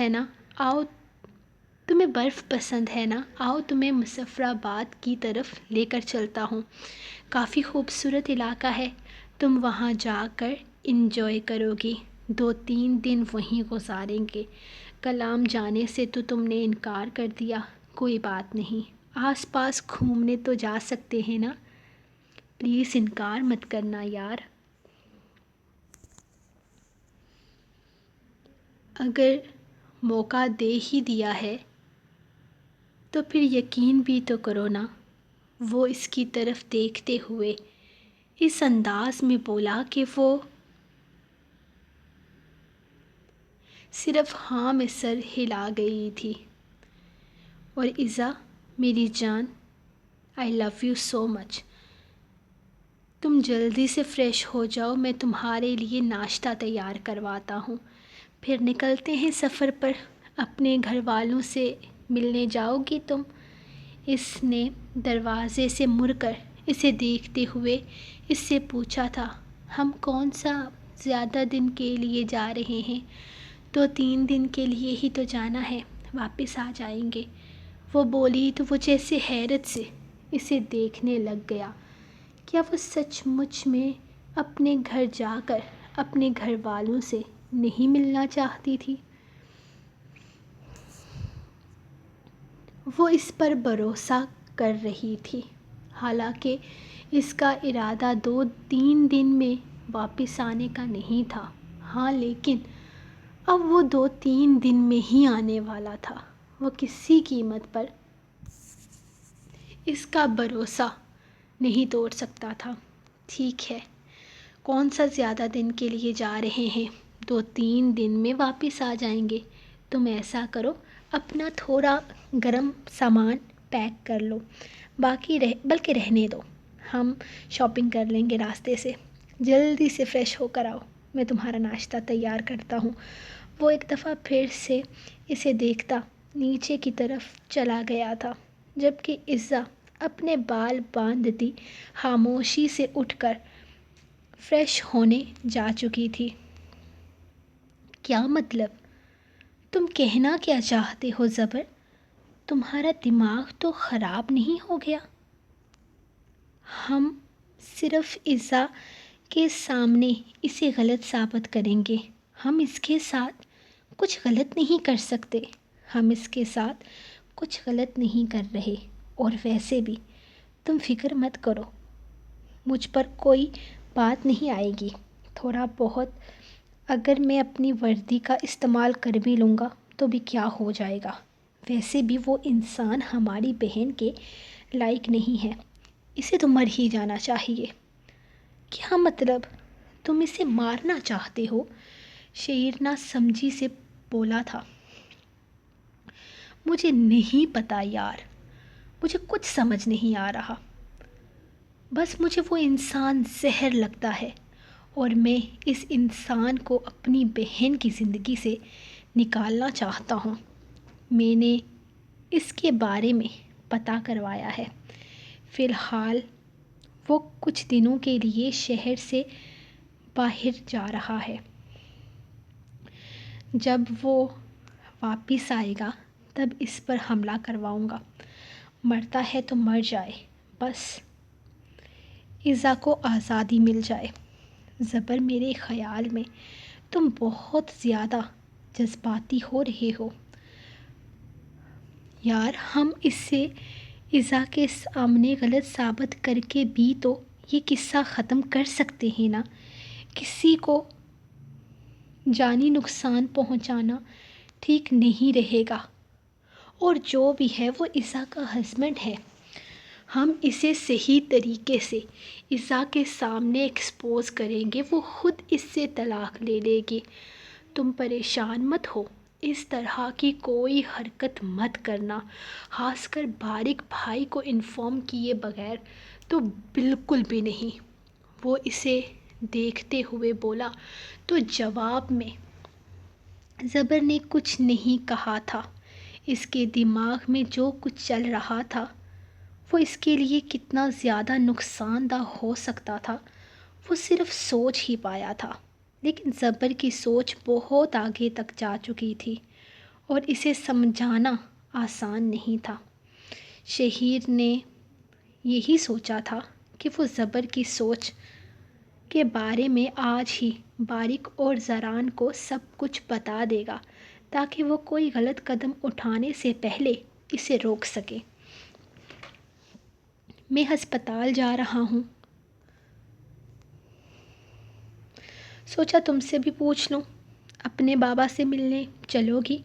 نا؟ تمہیں برف پسند ہے نا؟ آؤ تمہیں مظفرآباد کی طرف لے کر چلتا ہوں۔ کافی خوبصورت علاقہ ہے، تم وہاں جا کر انجوائے کرو گی، 2-3 دن وہیں گزاریں گے۔ کلام جانے سے تو تم نے انکار کر دیا۔ کوئی بات نہیں، آس پاس گھومنے تو جا سکتے ہیں نا؟ پلیز انکار مت کرنا یار۔ اگر موقع دے ہی دیا ہے تو پھر یقین بھی تو کرو نا۔ وہ اس کی طرف دیکھتے ہوئے اس انداز میں بولا کہ وہ صرف ہاں میں سر ہلا گئی تھی۔ اور ایزا میری جان، آئی لو یو سو مچ۔ تم جلدی سے فریش ہو جاؤ، میں تمہارے لیے ناشتہ تیار کرواتا ہوں۔ پھر نکلتے ہیں سفر پر۔ اپنے گھر والوں سے ملنے جاؤ گی تم؟ اس نے دروازے سے مڑ کر اسے دیکھتے ہوئے اس سے پوچھا تھا۔ ہم کون سا زیادہ دن کے لیے جا رہے ہیں، 2-3 دن کے لیے ہی تو جانا ہے، واپس آ جائیں گے۔ وہ بولی تو وہ جیسے حیرت سے اسے دیکھنے لگ گیا۔ کیا وہ سچ مچ میں اپنے گھر جا کر اپنے گھر والوں سے نہیں ملنا چاہتی تھی؟ وہ اس پر بھروسہ کر رہی تھی، حالانکہ اس کا ارادہ 2-3 دن میں واپس آنے کا نہیں تھا۔ ہاں لیکن اب وہ 2-3 دن میں ہی آنے والا تھا۔ وہ کسی قیمت پر اس کا بھروسہ نہیں توڑ سکتا تھا۔ ٹھیک ہے، کون سا زیادہ دن کے لیے جا رہے ہیں، 2-3 دن میں واپس آ جائیں گے۔ تم ایسا کرو، اپنا تھوڑا گرم سامان پیک کر لو، بلکہ رہنے دو، ہم شاپنگ کر لیں گے راستے سے۔ جلدی سے فریش ہو کر آؤ، میں تمہارا ناشتہ تیار کرتا ہوں۔ وہ ایک دفعہ پھر سے اسے دیکھتا نیچے کی طرف چلا گیا تھا، جبکہ عزا اپنے بال باندھتی خاموشی سے اٹھ کر فریش ہونے جا چکی تھی۔ کیا مطلب؟ تم کہنا کیا چاہتے ہو زبر؟ تمہارا دماغ تو خراب نہیں ہو گیا؟ ہم صرف عزا کے سامنے اسے غلط ثابت کریں گے۔ ہم اس کے ساتھ کچھ غلط نہیں کر سکتے۔ ہم اس کے ساتھ کچھ غلط نہیں کر رہے، اور ویسے بھی تم فکر مت کرو، مجھ پر کوئی بات نہیں آئے گی۔ تھوڑا بہت اگر میں اپنی وردی کا استعمال کر بھی لوں گا تو بھی کیا ہو جائے گا؟ ویسے بھی وہ انسان ہماری بہن کے لائق نہیں ہے، اسے تو مر ہی جانا چاہیے۔ کیا مطلب؟ تم اسے مارنا چاہتے ہو؟ شعر نہ سمجھی سے بولا تھا۔ مجھے نہیں پتا یار، مجھے کچھ سمجھ نہیں آ رہا۔ بس مجھے وہ انسان زہر لگتا ہے، اور میں اس انسان کو اپنی بہن کی زندگی سے نکالنا چاہتا ہوں۔ میں نے اس کے بارے میں پتہ کروایا ہے۔ فی الحال وہ کچھ دنوں کے لیے شہر سے باہر جا رہا ہے۔ جب وہ واپس آئے گا تب اس پر حملہ کرواؤں گا۔ مرتا ہے تو مر جائے، بس ایزا کو آزادی مل جائے۔ زبر، میرے خیال میں تم بہت زیادہ جذباتی ہو رہے ہو۔ یار، ہم اس سے ایزا کے سامنے غلط ثابت کر کے بھی تو یہ قصہ ختم کر سکتے ہیں نا۔ کسی کو جانی نقصان پہنچانا ٹھیک نہیں رہے گا، اور جو بھی ہے وہ ایزا کا ہسبینڈ ہے۔ ہم اسے صحیح طریقے سے ایزا کے سامنے ایکسپوز کریں گے، وہ خود اس سے طلاق لے لے گی۔ تم پریشان مت ہو، اس طرح کی کوئی حرکت مت کرنا، خاص کر باریک بھائی کو انفارم کیے بغیر تو بالکل بھی نہیں۔ وہ اسے دیکھتے ہوئے بولا تو جواب میں زبر نے کچھ نہیں کہا تھا۔ اس کے دماغ میں جو کچھ چل رہا تھا وہ اس کے لیے کتنا زیادہ نقصان دہ ہو سکتا تھا وہ صرف سوچ ہی پایا تھا۔ لیکن زبر کی سوچ بہت آگے تک جا چکی تھی اور اسے سمجھانا آسان نہیں تھا۔ شہیر نے یہی سوچا تھا کہ وہ زبر کی سوچ کے بارے میں آج ہی باریک اور زران کو سب کچھ بتا دے گا تاکہ وہ کوئی غلط قدم اٹھانے سے پہلے اسے روک سکے۔ میں ہسپتال جا رہا ہوں، سوچا تم سے بھی پوچھ لوں، اپنے بابا سے ملنے چلو گی؟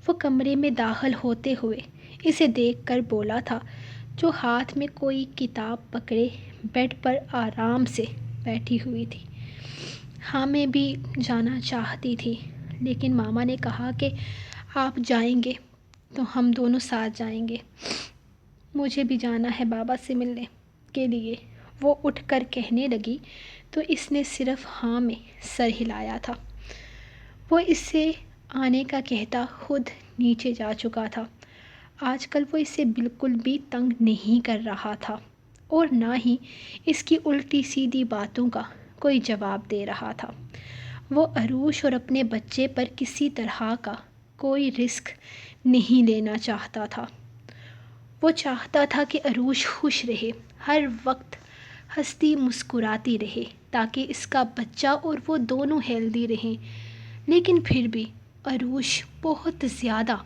وہ کمرے میں داخل ہوتے ہوئے اسے دیکھ کر بولا تھا، جو ہاتھ میں کوئی کتاب پکڑے بیڈ پر آرام سے بیٹھی ہوئی تھی۔ ہاں، میں بھی جانا چاہتی تھی، لیکن ماما نے کہا کہ آپ جائیں گے تو ہم دونوں ساتھ جائیں گے۔ مجھے بھی جانا ہے بابا سے ملنے کے لیے، وہ اٹھ کر کہنے لگی تو اس نے صرف ہاں میں سر ہلایا تھا۔ وہ اس سے آنے کا کہتا خود نیچے جا چکا تھا۔ آج کل وہ اسے بالکل بھی تنگ نہیں کر رہا تھا اور نہ ہی اس کی الٹی سیدھی باتوں کا کوئی جواب دے رہا تھا۔ وہ عروش اور اپنے بچے پر کسی طرح کا کوئی رسک نہیں لینا چاہتا تھا۔ وہ چاہتا تھا کہ عروش خوش رہے، ہر وقت ہنستی مسکراتی رہے تاکہ اس کا بچہ اور وہ دونوں ہیلدی رہیں۔ لیکن پھر بھی عروش بہت زیادہ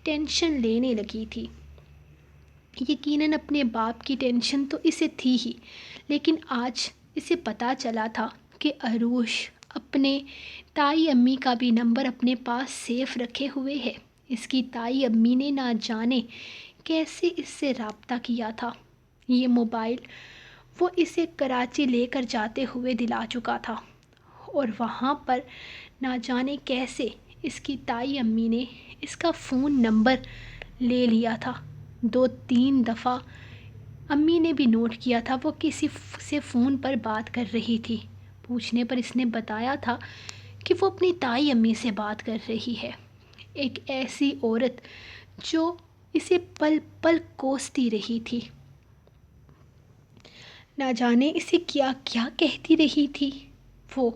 ٹینشن لینے لگی تھی۔ یقیناً اپنے باپ کی ٹینشن تو اسے تھی ہی، لیکن آج اسے پتہ چلا تھا کہ عروش اپنے تائی امی کا بھی نمبر اپنے پاس سیف رکھے ہوئے ہے۔ اس کی تائی امی نے نہ جانے کیسے اس سے رابطہ کیا تھا۔ یہ موبائل وہ اسے کراچی لے کر جاتے ہوئے دلا چکا تھا، اور وہاں پر نہ جانے کیسے اس کی تائی امی نے اس کا فون نمبر لے لیا تھا۔ 2-3 دفعہ امی نے بھی نوٹ کیا تھا وہ کسی سے فون پر بات کر رہی تھی۔ پوچھنے پر اس نے بتایا تھا کہ وہ اپنی تائی امی سے بات کر رہی ہے، ایک ایسی عورت جو اسے پل پل کوستی رہی تھی۔ نہ جانے اسے کیا کیا کہتی رہی تھی۔ وہ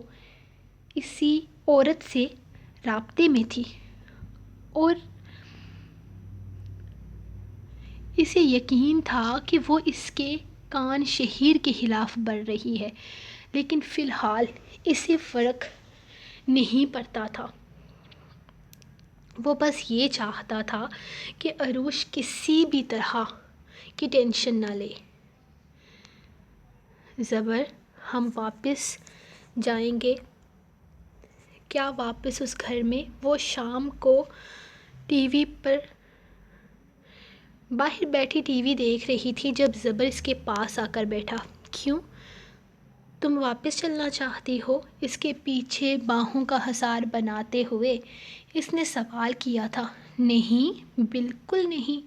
اسی عورت سے رابطے میں تھی اور اسے یقین تھا کہ وہ اس کے کان شہیر کے خلاف بڑھ رہی ہے، لیکن فی الحال اسے فرق نہیں پڑتا تھا۔ وہ بس یہ چاہتا تھا کہ عروش کسی بھی طرح کی ٹینشن نہ لے۔ زبر، ہم واپس جائیں گے کیا واپس اس گھر میں؟ وہ شام کو ٹی وی پر باہر بیٹھی ٹی وی دیکھ رہی تھی جب زبر اس کے پاس آ کر بیٹھا۔ کیوں؟ تم واپس چلنا چاہتی ہو؟ اس کے پیچھے باہوں کا حصار بناتے ہوئے اس نے سوال کیا تھا۔ نہیں، بالکل نہیں،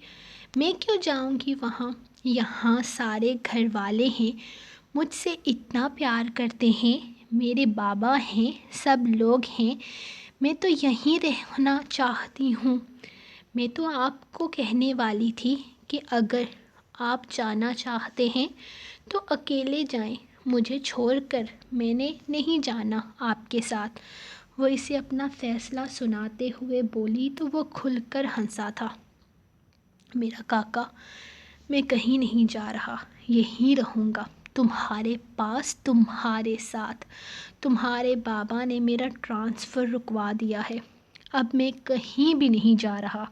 میں کیوں جاؤں گی وہاں؟ یہاں سارے گھر والے ہیں، مجھ سے اتنا پیار کرتے ہیں، میرے بابا ہیں، سب لوگ ہیں، میں تو یہیں رہنا چاہتی ہوں۔ میں تو آپ کو کہنے والی تھی کہ اگر آپ جانا چاہتے ہیں تو اکیلے جائیں، مجھے چھوڑ کر میں نے نہیں جانا آپ کے ساتھ۔ وہ اسے اپنا فیصلہ سناتے ہوئے بولی تو وہ کھل کر ہنسا تھا۔ میرا کاکا، میں کہیں نہیں جا رہا، یہیں رہوں گا، تمہارے پاس، تمہارے ساتھ۔ تمہارے بابا نے میرا ٹرانسفر رکوا دیا ہے، اب میں کہیں بھی نہیں جا رہا۔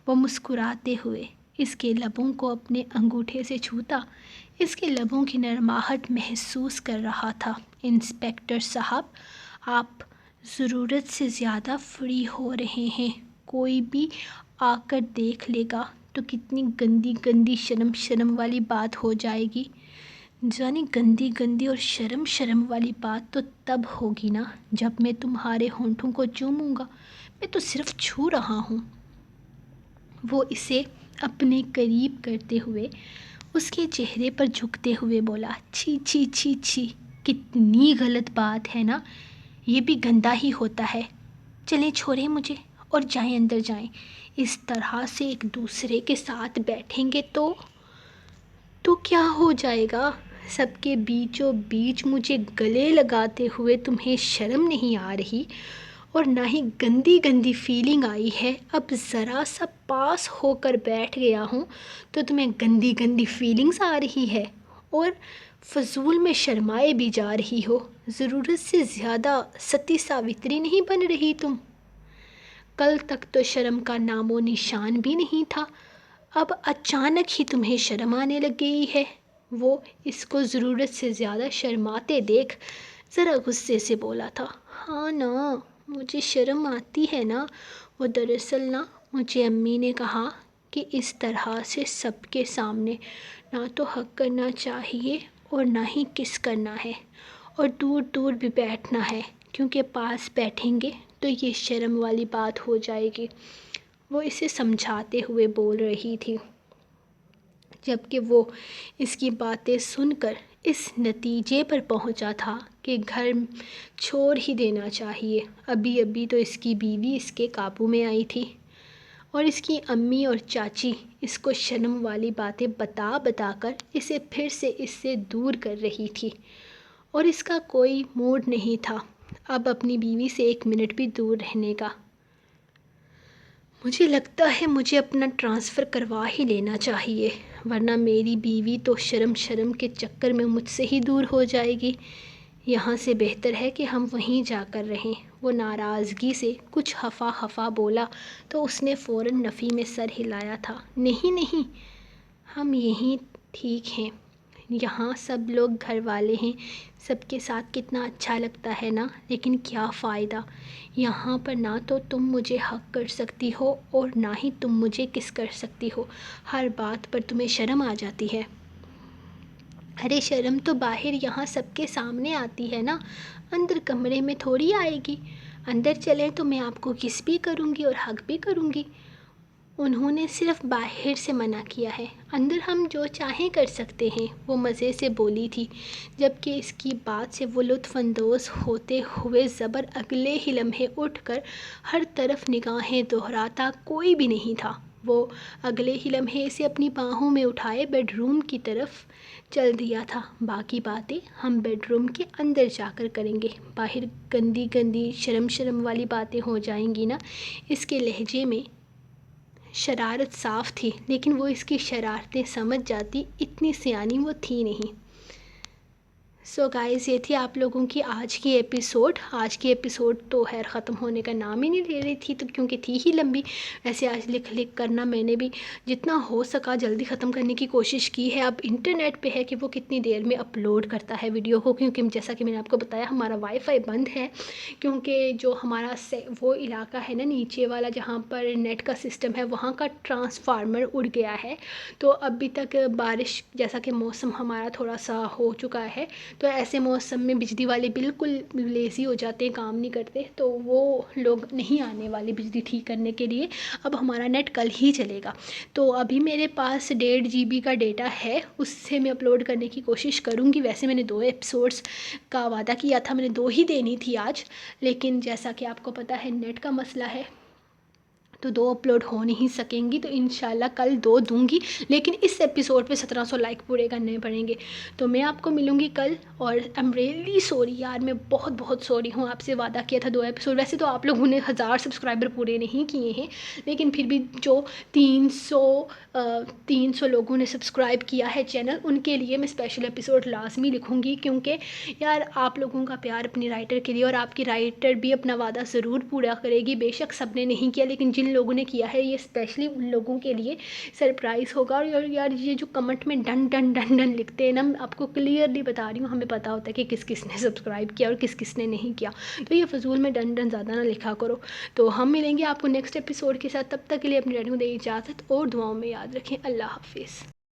وہ مسکراتے ہوئے اس کے لبوں کو اپنے انگوٹھے سے چھوتا، اس کے لبوں کی نرماہٹ محسوس کر رہا تھا۔ انسپکٹر صاحب، آپ ضرورت سے زیادہ فری ہو رہے ہیں، کوئی بھی آ کر دیکھ لے گا تو کتنی گندی گندی شرم شرم والی بات ہو جائے گی۔ جانی گندی گندی اور شرم شرم والی بات تو تب ہوگی نا جب میں تمہارے ہونٹوں کو چوموں گا، میں تو صرف چھو رہا ہوں۔ وہ اسے اپنے قریب کرتے ہوئے اس کے چہرے پر جھکتے ہوئے بولا، چھی چھی چھی چھی، کتنی غلط بات ہے نا، یہ بھی گندا ہی ہوتا ہے۔ چلیں چھوڑیں مجھے اور جائیں، اندر جائیں۔ اس طرح سے ایک دوسرے کے ساتھ بیٹھیں گے تو کیا ہو جائے گا؟ سب کے بیچوں بیچ مجھے گلے لگاتے ہوئے تمہیں شرم نہیں آ رہی اور نہ ہی گندی گندی فیلنگ آئی ہے؟ اب ذرا سا پاس ہو کر بیٹھ گیا ہوں تو تمہیں گندی گندی فیلنگز آ رہی ہے اور فضول میں شرمائے بھی جا رہی ہو۔ ضرورت سے زیادہ ستی ساوتری نہیں بن رہی تم؟ کل تک تو شرم کا نام و نشان بھی نہیں تھا، اب اچانک ہی تمہیں شرم آنے لگ گئی ہے۔ وہ اس کو ضرورت سے زیادہ شرماتے دیکھ ذرا غصے سے بولا تھا، ہاں نا، مجھے شرم آتی ہے نا، وہ دراصل نا مجھے امی نے کہا کہ اس طرح سے سب کے سامنے نہ تو حق کرنا چاہیے اور نہ ہی کس کرنا ہے، اور دور دور بھی بیٹھنا ہے، کیونکہ پاس بیٹھیں گے تو یہ شرم والی بات ہو جائے گی۔ وہ اسے سمجھاتے ہوئے بول رہی تھی، جبکہ وہ اس کی باتیں سن کر اس نتیجے پر پہنچا تھا کہ گھر چھوڑ ہی دینا چاہیے۔ ابھی ابھی تو اس کی بیوی اس کے قابو میں آئی تھی اور اس کی امی اور چاچی اس کو شرم والی باتیں بتا بتا کر اسے پھر سے اس سے دور کر رہی تھی، اور اس کا کوئی موڈ نہیں تھا اب اپنی بیوی سے ایک منٹ بھی دور رہنے کا۔ مجھے لگتا ہے مجھے اپنا ٹرانسفر کروا ہی لینا چاہیے، ورنہ میری بیوی تو شرم شرم کے چکر میں مجھ سے ہی دور ہو جائے گی۔ یہاں سے بہتر ہے کہ ہم وہیں جا کر رہیں۔ وہ ناراضگی سے کچھ ہفا ہفا بولا تو اس نے فوراً نفی میں سر ہلایا تھا، نہیں نہیں، ہم یہیں ٹھیک ہیں، یہاں سب لوگ گھر والے ہیں، سب کے ساتھ کتنا اچھا لگتا ہے نا، لیکن کیا فائدہ، یہاں پر نہ تو تم مجھے حق کر سکتی ہو اور نہ ہی تم مجھے کس کر سکتی ہو، ہر بات پر تمہیں شرم آ جاتی ہے۔ ارے شرم تو باہر یہاں سب کے سامنے آتی ہے نا، اندر کمرے میں تھوڑی آئے گی۔ اندر چلیں تو میں آپ کو کس بھی کروں گی اور حق بھی کروں گی۔ انہوں نے صرف باہر سے منع کیا ہے، اندر ہم جو چاہیں کر سکتے ہیں، وہ مزے سے بولی تھی، جبکہ اس کی بات سے وہ لطف اندوز ہوتے ہوئے زبر اگلے ہی لمحے اٹھ کر ہر طرف نگاہیں دہراتا کوئی بھی نہیں تھا۔ وہ اگلے ہی لمحے اسے اپنی باہوں میں اٹھائے بیڈ روم کی طرف چل دیا تھا، باقی باتیں ہم بیڈ روم کے اندر جا کر کریں گے، باہر گندی گندی شرم شرم والی باتیں ہو جائیں گی نا۔ اس کے لہجے میں شرارت صاف تھی، لیکن وہ اس کی شرارتیں سمجھ جاتی، اتنی سیانی وہ تھی نہیں۔ سو گائز، یہ تھی آپ لوگوں کی آج کی ایپیسوڈ تو خیر ختم ہونے کا نام ہی نہیں لے رہی تھی، تو کیونکہ تھی ہی لمبی۔ ویسے آج لکھ کرنا میں نے بھی جتنا ہو سکا جلدی ختم کرنے کی کوشش کی ہے۔ اب انٹرنیٹ پہ ہے کہ وہ کتنی دیر میں اپلوڈ کرتا ہے ویڈیو کو، کیونکہ جیسا کہ میں نے آپ کو بتایا ہمارا وائی فائی بند ہے، کیونکہ جو ہمارا وہ علاقہ ہے نا نیچے والا جہاں پر نیٹ کا سسٹم ہے، وہاں کا ٹرانسفارمر اڑ گیا ہے، تو ابھی تک بارش جیسا کہ موسم ہمارا تھوڑا سا ہو چکا ہے، تو ایسے موسم میں بجلی والے بالکل لیزی ہو جاتے ہیں، کام نہیں کرتے، تو وہ لوگ نہیں آنے والے بجلی ٹھیک کرنے کے لیے۔ اب ہمارا نیٹ کل ہی چلے گا، تو ابھی میرے پاس 1.5 GB کا ڈیٹا ہے، اس سے میں اپلوڈ کرنے کی کوشش کروں گی۔ ویسے میں نے 2 ایپیسوڈز کا وعدہ کیا تھا، میں نے 2 ہی دینی تھی آج، لیکن جیسا کہ آپ کو پتہ ہے نیٹ کا مسئلہ ہے، تو 2 اپلوڈ ہو نہیں سکیں گی، تو انشاءاللہ کل 2 دوں گی، لیکن اس ایپیسوڈ پہ 1700 لائک پورے کرنے پڑیں گے۔ تو میں آپ کو ملوں گی کل، اور آئی ایم ریئلی سوری یار، میں بہت بہت سوری ہوں، آپ سے وعدہ کیا تھا 2 ایپیسوڈ، ویسے تو آپ لوگوں نے 1000 سبسکرائبر پورے نہیں کیے ہیں، لیکن پھر بھی جو 300 لوگوں نے سبسکرائب کیا ہے چینل، ان کے لیے میں اسپیشل ایپیسوڈ لازمی لکھوں گی، کیونکہ یار آپ لوگوں کا پیار اپنی رائٹر کے لیے، اور آپ کی رائٹر بھی اپنا وعدہ ضرور پورا کرے گی، بے شک سب نے نہیں کیا، لیکن جن لوگوں نے کیا ہے یہ اسپیشلی ان لوگوں کے لیے سرپرائز ہوگا۔ اور یار یہ جو کمنٹ میں ڈن ڈن ڈن ڈن لکھتے ہیں نا، میں آپ کو کلیئرلی بتا رہی ہوں، ہمیں پتہ ہوتا ہے کہ کس کس نے سبسکرائب کیا اور کس کس نے نہیں کیا، تو یہ فضول میں ڈن ڈن زیادہ نہ لکھا کرو۔ تو ہم ملیں گے آپ کو نیکسٹ ایپیسوڈ کے ساتھ، تب تک کے لیے اپنی رہنے کو دیں اجازت، اور دعاؤں میں یاد رکھیں۔ اللہ حافظ۔